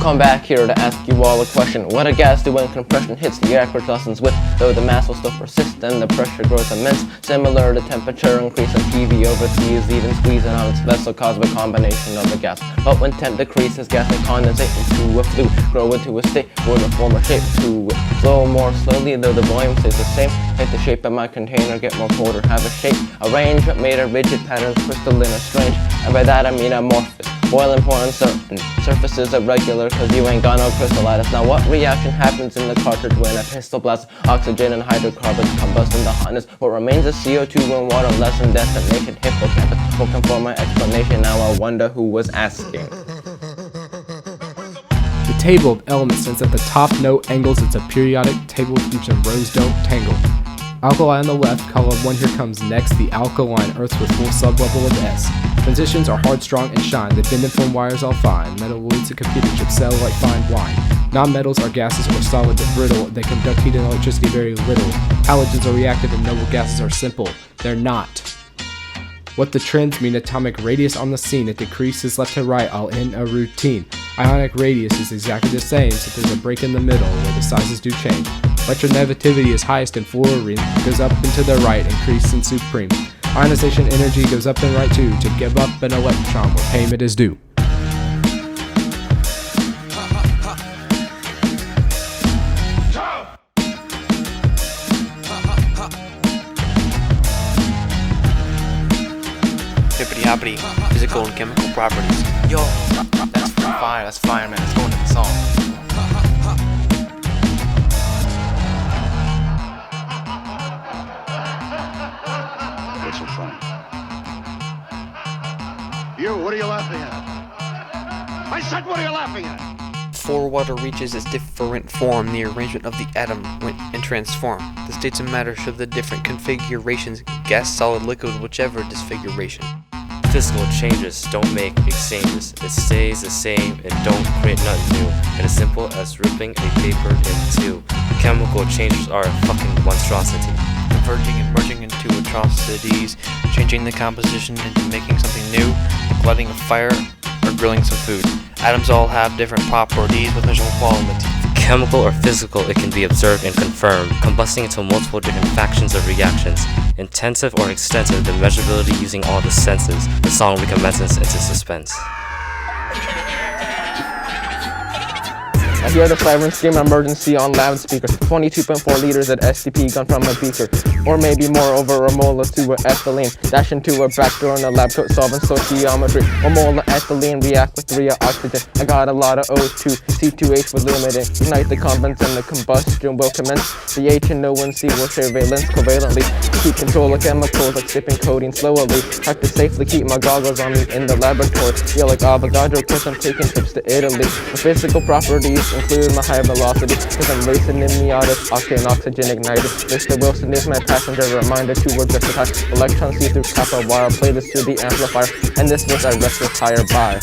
come back here to ask you all a question. What a gas do when compression hits the acreage lessens with, though the mass will still persist and the pressure grows immense. Similar to temperature increase in PV over T is even squeezing on its vessel caused by combination of the gas. But when temp decreases, gas can condensate into a fluid, grow into a state where the former shape to flow more slowly, though the volume stays the same. Make the shape of my container get more cold or have a shape. Arrange-ment made of rigid patterns, crystalline or strange, and by that I mean amorphous. Boiling point uncertain, surfaces irregular cause you ain't got no crystal lattice. Now what reaction happens in the cartridge when a pistol blasts oxygen and hydrocarbons combust into hotness? What remains is CO2 when water lessen destination hippocampus. Looking for my explanation, now I wonder who was asking. The table of elements since at the top no angles, it's a periodic table with groups and rows don't tangle. Alkali on the left, column 1 here comes next, the alkaline earths with full sublevel of S. Transitions are hard, strong, and shine, they bend and form wires all fine. Metalloids a computer chip sell like fine wine. Non-metals are gases or solid but brittle, they conduct heat and electricity very little. Halogens are reactive and noble gases are simple, they're not. What the trends mean, atomic radius on the scene, it decreases left to right, all in a routine. Ionic radius is exactly the same, so there's a break in the middle where the sizes do change. Electronegativity is highest in fluorine, goes up and to the right, increase in supreme. Ionization energy goes up and right too, to give up an electron where payment is due. Hippity hoppity, physical and chemical properties. Yo, that's fire, man. Let's go into the song. What's so funny? You, what are you laughing at? I said, what are you laughing at? Before water reaches its different form, the arrangement of the atom went and transformed. The states of matter show the different configurations, gas, solid, liquid, whichever disfiguration. Physical changes don't make exchanges, it stays the same and don't create nothing new. It is simple as ripping a paper in two. Chemical changes are a fucking monstrosity. Converging and merging into atrocities, changing the composition into making something new, like lighting a fire or grilling some food. Atoms all have different properties with measurable qualities. Chemical or physical, it can be observed and confirmed, combusting into multiple different factions of reactions. Intensive or extensive, the measurability using all the senses. The song recommences into suspense. I hear the siren scream emergency on loudspeaker. 22.4 liters at STP gone from a beaker. Or maybe more over a mole of 2 ethylene. Dash into a back door in a lab coat solving stoichiometry. A mole of ethylene react with 3 oxygen. I got a lot of O2, C2H with limited. Ignite the combines and the combustion will commence. The H and O and C will share valence covalently. Keep control of chemicals like sipping codeine slowly. Have to safely keep my goggles on me in the laboratory. Feel like Avogadro cause I'm taking trips to Italy. The physical properties include my high velocity, cause I'm racing in Miatas, octane oxygen ignited. Mr. Wilson is my passenger, reminder to work just a time. Electrons see through copper wire, play this to the amplifier, and this was I rest with higher by.